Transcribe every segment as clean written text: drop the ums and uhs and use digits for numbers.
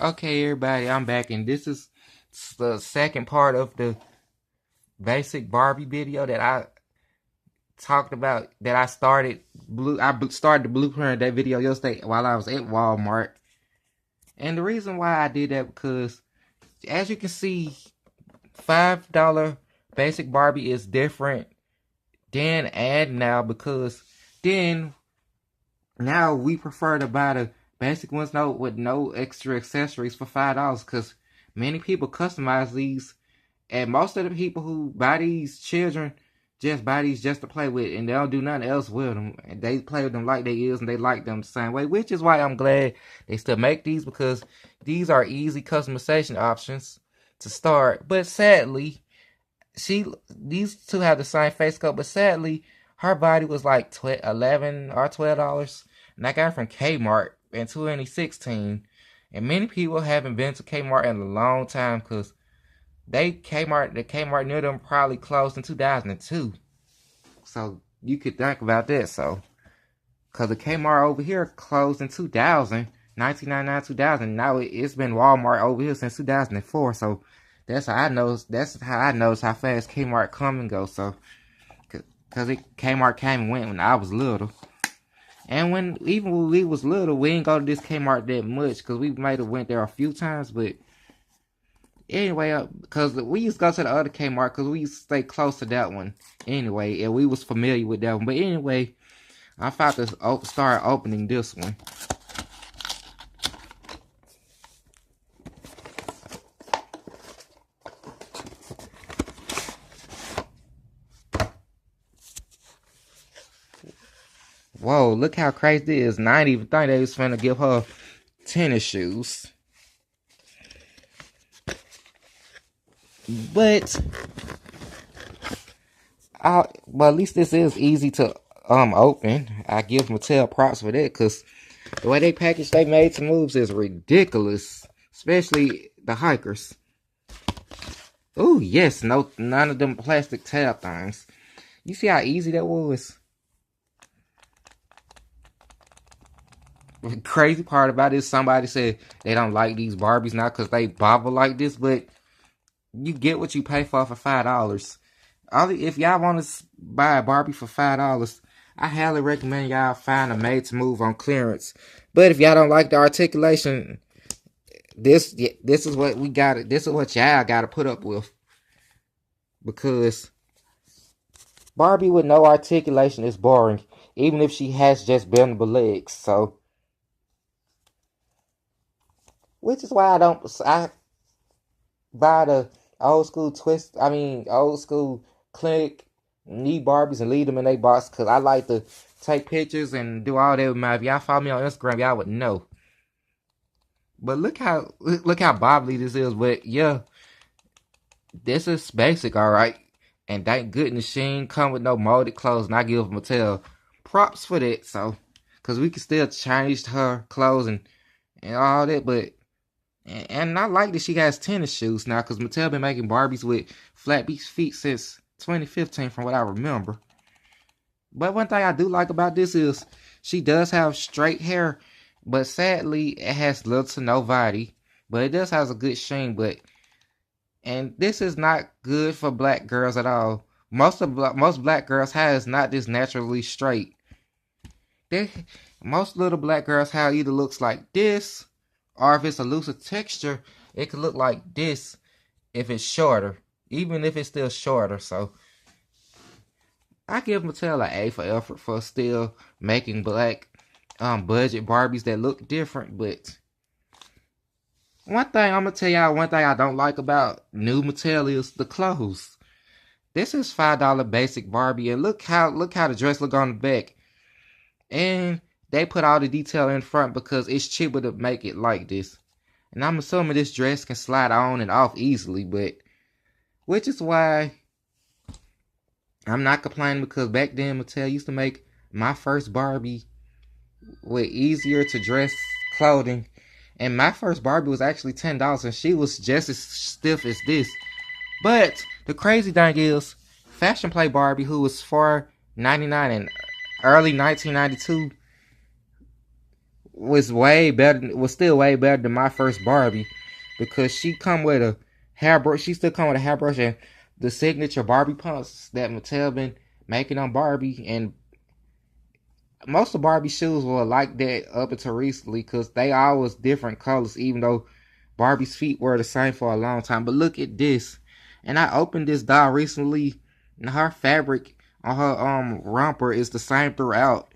Okay, everybody, I'm back, and this is the second part of the basic Barbie video that I talked about. That I started. I started the blueprint of that video yesterday while I was at Walmart, and the reason why I did that because, as you can see, $5 basic Barbie is different then and now because then now we prefer to buy the basic ones with no extra accessories for $5 because many people customize these, and most of the people who buy these children just buy these just to play with, and they don't do nothing else with them. And they play with them like they is, and they like them the same way, which is why I'm glad they still make these because these are easy customization options to start. But sadly, these two have the same face coat, but sadly, her body was like $11 or $12, and I got it from Kmart in 2016. And many people haven't been to Kmart in a long time because the Kmart near them probably closed in 2002. So you could think about that. So, because the Kmart over here closed in 2000, 1999, 2000. Now it's been Walmart over here since 2004. So that's how I know. That's how I notice how fast Kmart come and go. So, cause Kmart came and went when I was little, and even when we was little, we didn't go to this Kmart that much because we might have went there a few times. But anyway, because we used to go to the other Kmart because we used to stay close to that one anyway, and we was familiar with that one. But anyway, I'm about to start opening this one. Whoa, look how crazy this is. And I didn't even think they was finna give her tennis shoes. But at least this is easy to open. I give Mattel props for that because the way they package they made some moves is ridiculous. Especially the hikers. Oh yes, none of them plastic tab things. You see how easy that was? The crazy part about it is somebody said they don't like these Barbies now because they bobble like this, but you get what you pay for $5. If y'all want to buy a Barbie for $5, I highly recommend y'all find a made to move on clearance. But if y'all don't like the articulation, this is what we got. This is what y'all got to put up with, because Barbie with no articulation is boring, even if she has just bendable legs. So, which is why I buy the old school old school clinic knee Barbies and leave them in their box because I like to take pictures and do all that with my. If y'all follow me on Instagram, y'all would know. But look how bobbly this is. But yeah, this is basic, all right. And thank goodness she ain't come with no molded clothes, and I give Mattel props for that. So, because we can still change her clothes and all that, but. And I like that she has tennis shoes now because Mattel been making Barbies with flat feet since 2015 from what I remember. But one thing I do like about this is she does have straight hair, but sadly it has little to no body. But it does have a good sheen, and this is not good for black girls at all. Most black girls' hair is not this naturally straight. Most little black girls' hair either looks like this, or if it's a looser texture, it could look like this if it's shorter. Even if it's still shorter. So, I give Mattel an A for effort for still making black budget Barbies that look different. But one thing I'm going to tell y'all, one thing I don't like about new Mattel is the clothes. This is $5 basic Barbie, and look how the dress look on the back. And they put all the detail in front because it's cheaper to make it like this. And I'm assuming this dress can slide on and off easily, but which is why I'm not complaining, because back then Mattel used to make my first Barbie with easier to dress clothing. And my first Barbie was actually $10 and she was just as stiff as this. But the crazy thing is, Fashion Play Barbie, who was $4.99 in early 1992, was way better. Was still way better than my first Barbie, because she come with a hairbrush. She still come with a hairbrush and the signature Barbie pumps that Mattel been making on Barbie. And most of Barbie shoes were like that up until recently, because they always different colors, even though Barbie's feet were the same for a long time. But look at this. And I opened this doll recently, and her fabric on her romper is the same throughout.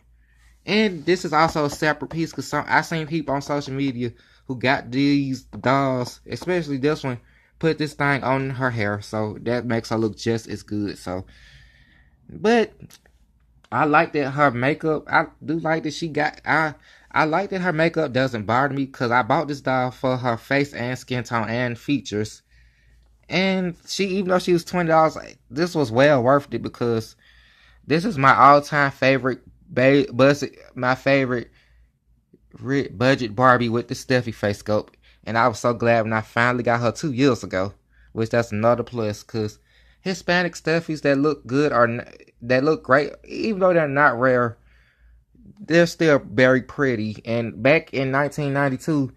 And this is also a separate piece, because I seen people on social media who got these dolls, especially this one, put this thing on her hair, so that makes her look just as good. So, but I like that her makeup, I do like that she got, I like that her makeup doesn't bother me, because I bought this doll for her face and skin tone and features. And she, even though she was $20, this was well worth it, because this is my all-time favorite my favorite budget Barbie with the Steffi face scope. And I was so glad when I finally got her 2 years ago, which that's another plus, because Hispanic Steffies that look good that look great, even though they're not rare, they're still very pretty. And back in 1992,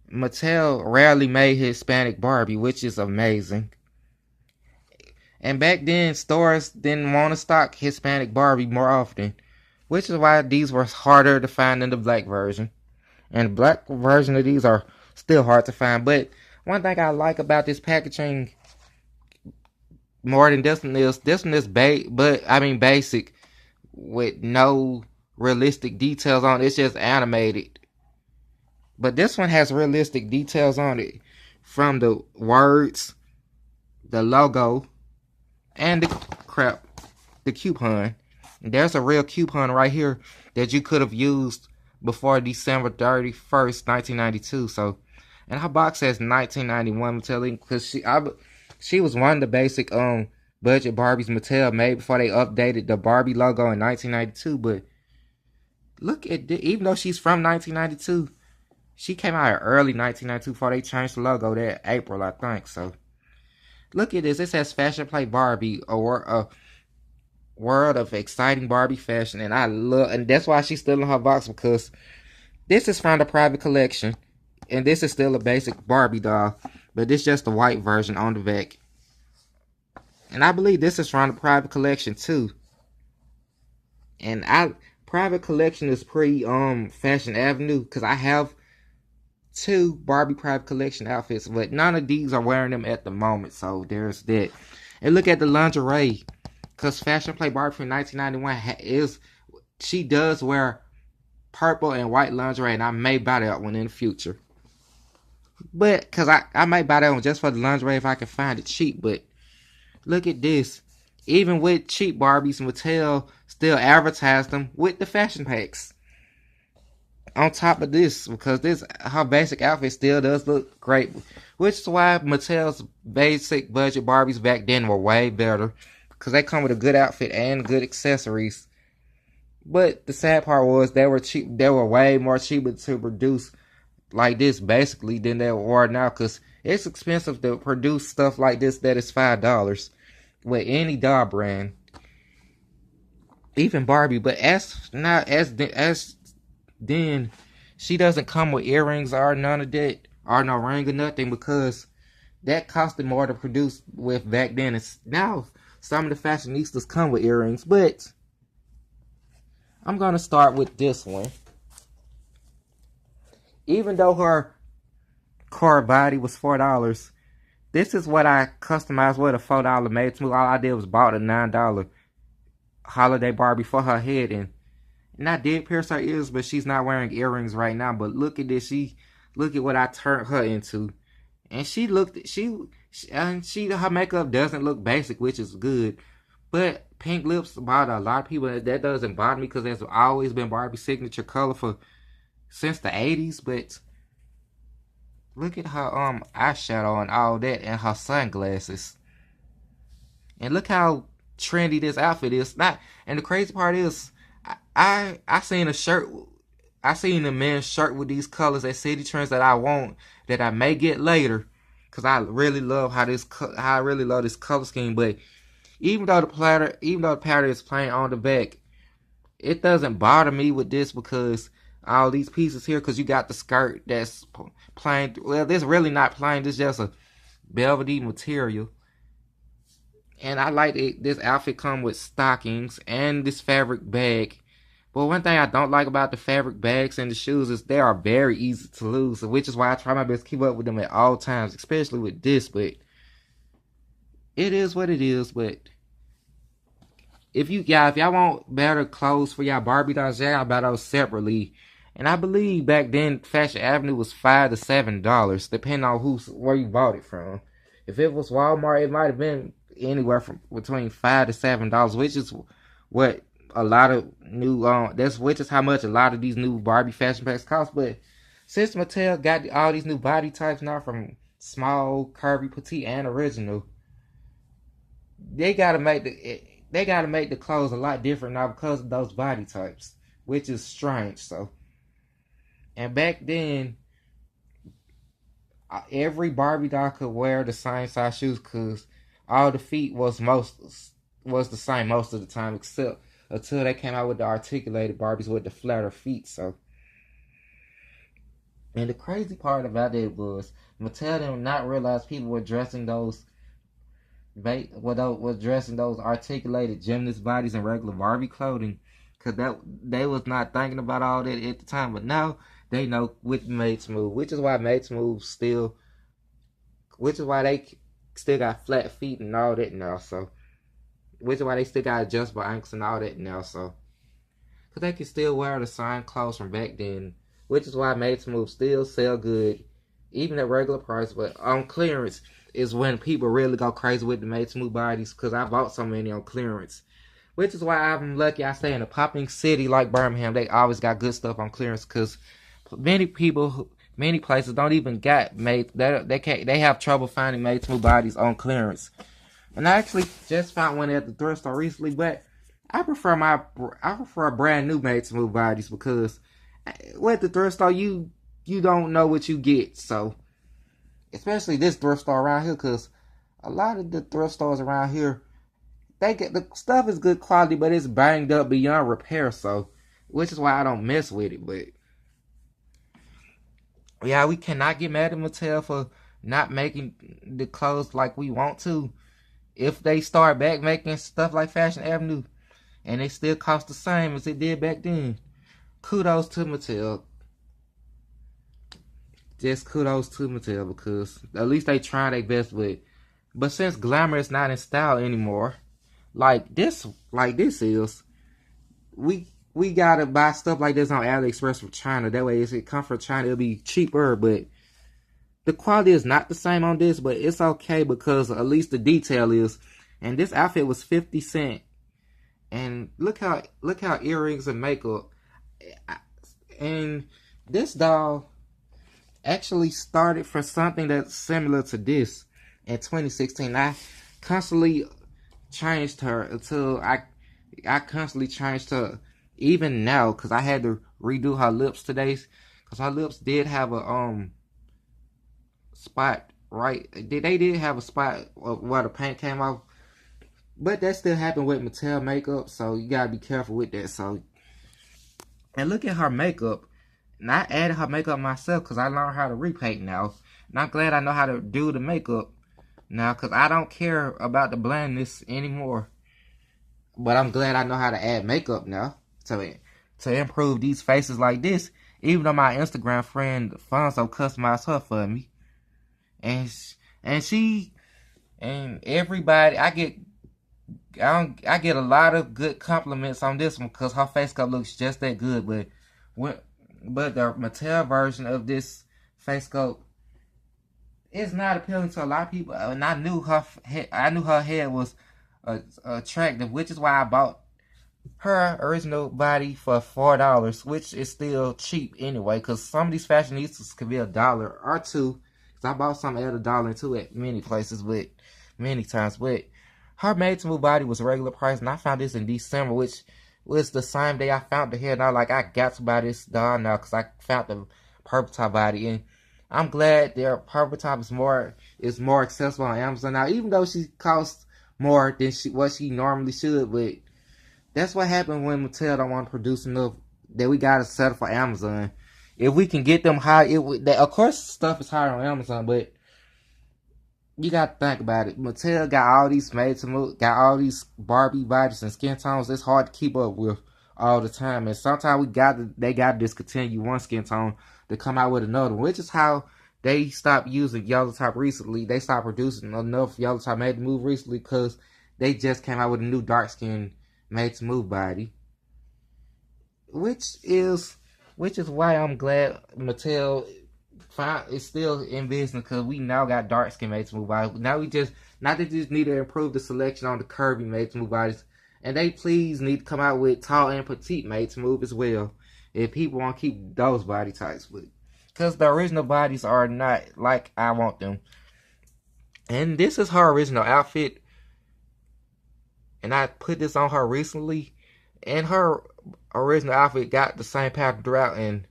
Mattel rarely made Hispanic Barbie, which is amazing. And back then, stores didn't want to stock Hispanic Barbie more often, which is why these were harder to find than the black version. And the black version of these are still hard to find. But one thing I like about this packaging more than this one is basic, with no realistic details on it. It's just animated. But this one has realistic details on it, from the words, the logo, and the coupon. There's a real coupon right here that you could have used before December 31st, 1992. So, and her box says 1991 Mattel, because she was one of the basic budget Barbies Mattel made before they updated the Barbie logo in 1992. But look at this, even though she's from 1992, she came out in early 1992 before they changed the logo that April, I think. So, look at this. It says Fashion Play Barbie, a world of exciting Barbie fashion. And that's why she's still in her box, because this is from the private collection. And this is still a basic Barbie doll, but this is just the white version on the back. And I believe this is from the private collection too. And private collection is pretty Fashion Avenue, because I have 2 Barbie private collection outfits, but none of these are wearing them at the moment. So there's that. And look at the lingerie, because Fashion Play Barbie from 1991 she does wear purple and white lingerie, and I may buy that one in the future. But because I might buy that one just for the lingerie if I can find it cheap. But look at this. Even with cheap Barbies, Mattel still advertised them with the fashion packs on top of this, because her basic outfit still does look great, which is why Mattel's basic budget Barbies back then were way better, because they come with a good outfit and good accessories. But the sad part was they were cheap. They were way more cheaper to produce like this basically than they were now, because it's expensive to produce stuff like this that is $5 with any doll brand, even Barbie. But then she doesn't come with earrings or none of that, or no ring or nothing, because that costed more to produce with back then. And now some of the fashionistas come with earrings. But I'm gonna start with this one. Even though her core body was $4, this is what I customized with a $4 made to. All I did was bought a $9 holiday Barbie for her head, and I did pierce her ears, but she's not wearing earrings right now. But look at this. Look at what I turned her into. And her makeup doesn't look basic, which is good. But pink lips bother a lot of people. That doesn't bother me, because there's always been Barbie's signature color since the 80s. But look at her eyeshadow and all that, and her sunglasses. And look how trendy this outfit is. And the crazy part is, I seen a men's shirt with these colors at City Trends that I want, that I may get later, because I really love how I really love this color scheme. But even though the pattern is plain on the back, it doesn't bother me with this, because all these pieces here, because you got the skirt that's plain. Well, this really not plain. This just a velvety material. And I like it. This outfit come with stockings and this fabric bag. But one thing I don't like about the fabric bags and the shoes is they are very easy to lose, which is why I try my best to keep up with them at all times, especially with this. But it is what it is. But if y'all want better clothes for y'all Barbie dolls, y'all gotta buy those separately. And I believe back then Fashion Avenue was $5 to $7, depending on where you bought it from. If it was Walmart, it might have been anywhere from between $5 to $7, which is what a lot of new which is how much a lot of these new Barbie fashion packs cost. But since Mattel got all these new body types now, from small, curvy, petite, and original, they gotta make the clothes a lot different now because of those body types, which is strange. So, and back then, every Barbie doll could wear the same size shoes because all the feet was the same most of the time, except until they came out with the articulated Barbies with the flatter feet. So, and the crazy part about it was Mattel did not realize people were dressing those articulated gymnast bodies in regular Barbie clothing, because they was not thinking about all that at the time. But now they know which Made Smooth, which is why they still got flat feet and all that now. So, which is why they still got adjustable ankles and all that now. So, because they can still wear the same clothes from back then, which is why Made Smooth still sell good, even at regular price. But on clearance is when people really go crazy with the Made Smooth bodies, because I bought so many on clearance. Which is why I'm lucky I stay in a popping city like Birmingham. They always got good stuff on clearance, because many places don't even got they have trouble finding Made Smooth bodies on clearance. And I actually just found one at the thrift store recently, but I prefer brand new Made Smooth bodies, because with the thrift store you don't know what you get. So, especially this thrift store around here, because a lot of the thrift stores around here, the stuff is good quality, but it's banged up beyond repair. So, which is why I don't mess with it. But yeah, we cannot get mad at Mattel for not making the clothes like we want to. If they start back making stuff like Fashion Avenue and they still cost the same as it did back then, kudos to Mattel. Just kudos to Mattel, because at least they try their best with it. But since glamour is not in style anymore, like this is, we gotta buy stuff like this on AliExpress from China. That way, if it comes from China, it'll be cheaper. But the quality is not the same on this, but it's okay because at least the detail is. And this outfit was 50 cents. And look how earrings and makeup. And this doll actually started for something that's similar to this in 2016. I constantly changed her until I constantly changed her even now, because I had to redo her lips today, because her lips did have a spot, right? They did have a spot where the paint came off, but that still happened with Mattel makeup, so you gotta be careful with that. So, and look at her makeup. And I added her makeup myself because I learned how to repaint now. And I'm glad I know how to do the makeup now, because I don't care about the blandness anymore. But I'm glad I know how to add makeup now to improve these faces like this. Even though my Instagram friend Fonzo customized her for me. And everybody, I get a lot of good compliments on this one, because her face color looks just that good. But the Mattel version of this face sculpt is not appealing to a lot of people. And I knew her head was attractive, which is why I bought her original body for $4, which is still cheap anyway, because some of these fashionistas could be $1 or $2. Because I bought some at $1 at many places, but many times. But her Made Smooth body was regular price, and I found this in December, which was the same day I found the hair. Now, like, I got to buy this doll now because I found the purple top body, and I'm glad their purple top is more accessible on Amazon now, even though she costs more than what she normally should. But that's what happened when Mattel don't want to produce enough that we gotta settle for Amazon. If we can get them high, of course stuff is higher on Amazon, but you gotta think about it. Mattel got all these made to move, got all these Barbie bodies and skin tones. It's hard to keep up with all the time, and sometimes they gotta discontinue one skin tone to come out with another, which is how they stopped using yellow top recently. They stopped producing enough yellow top made to move recently because they just came out with a new dark skin made to move body, which is why I'm glad Mattel is still in business, because we now got dark skin made to move bodies. Now they just need to improve the selection on the curvy made to move bodies, and they please need to come out with tall and petite made to move as well, if people want to keep those body types. But because the original bodies are not like I want them. And this is her original outfit, and I put this on her recently, and her original outfit got the same pattern throughout, and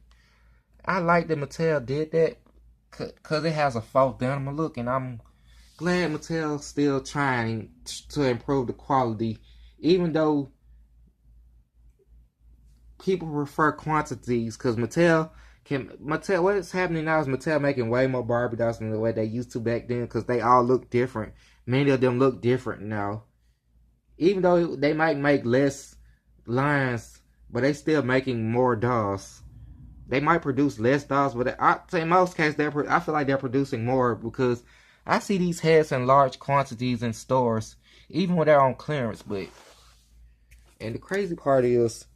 I like that Mattel did that because it has a faux denim look, and I'm glad Mattel's still trying to improve the quality, even though people prefer quantities. Because Mattel, what is happening now is Mattel making way more Barbie dolls than the way they used to back then, because they all look different. Many of them look different now. Even though they might make less lines, but they still making more dolls. They might produce less dolls, but I say in most cases, I feel like they're producing more, because I see these heads in large quantities in stores, even when they're on clearance. And the crazy part is,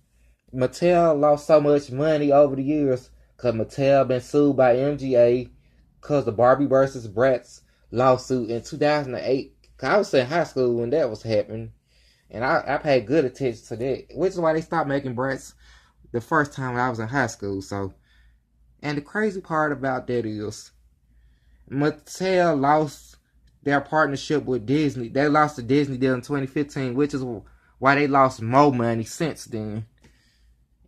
Mattel lost so much money over the years, because Mattel been sued by MGA because the Barbie versus Bratz lawsuit in 2008. I was in high school when that was happening, and I paid good attention to that, which is why they stopped making Bratz the first time when I was in high school. So, and the crazy part about that is, Mattel lost their partnership with Disney. They lost the Disney deal in 2015, which is why they lost more money since then.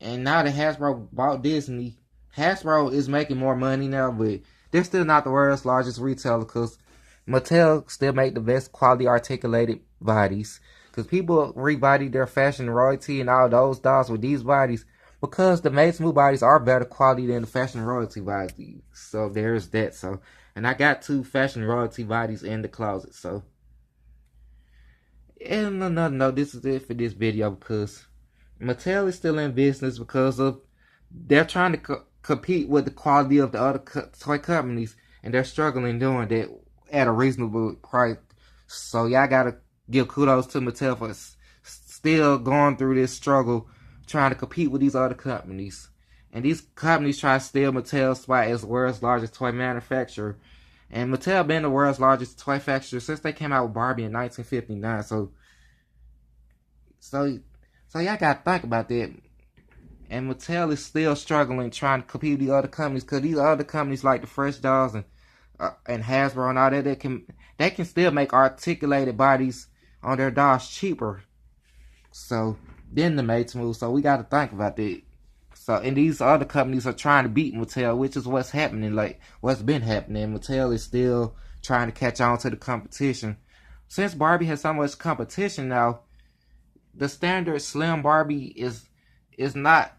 And now that Hasbro bought Disney, Hasbro is making more money now, but they're still not the world's largest retailer, because Mattel still make the best quality articulated bodies. Because people rebody their fashion royalty and all those dolls with these bodies, because the made to move bodies are better quality than the fashion royalty bodies. So there's that. So, and I got 2 fashion royalty bodies in the closet. So, and no, this is it for this video, because Mattel is still in business because of they're trying to compete with the quality of the other toy companies, and they're struggling doing that at a reasonable price. So y'all gotta give kudos to Mattel for still going through this struggle, trying to compete with these other companies. And these companies try to steal Mattel's spot as the world's largest toy manufacturer. And Mattel been the world's largest toy manufacturer since they came out with Barbie in 1959. So y'all gotta think about that. And Mattel is still struggling, trying to compete with these other companies, because these other companies like the Fresh Dolls and Hasbro and all that, they can still make articulated bodies on their dolls cheaper. So then the made to move. So we gotta think about that. So, and these other companies are trying to beat Mattel, which is what's happening, like what's been happening. Mattel is still trying to catch on to the competition. Since Barbie has so much competition now, the standard slim Barbie is not,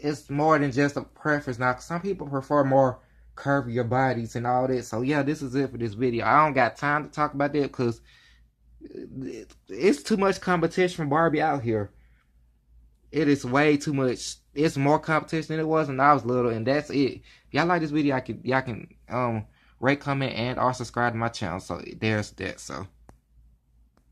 it's more than just a preference now. Some people prefer more curvier bodies and all that. So yeah, this is it for this video. I don't got time to talk about that because it's too much competition from Barbie out here. It is way too much. It's more competition than it was when I was little, and that's it. If y'all like this video, y'all can rate, comment, and or subscribe to my channel. So there's that. So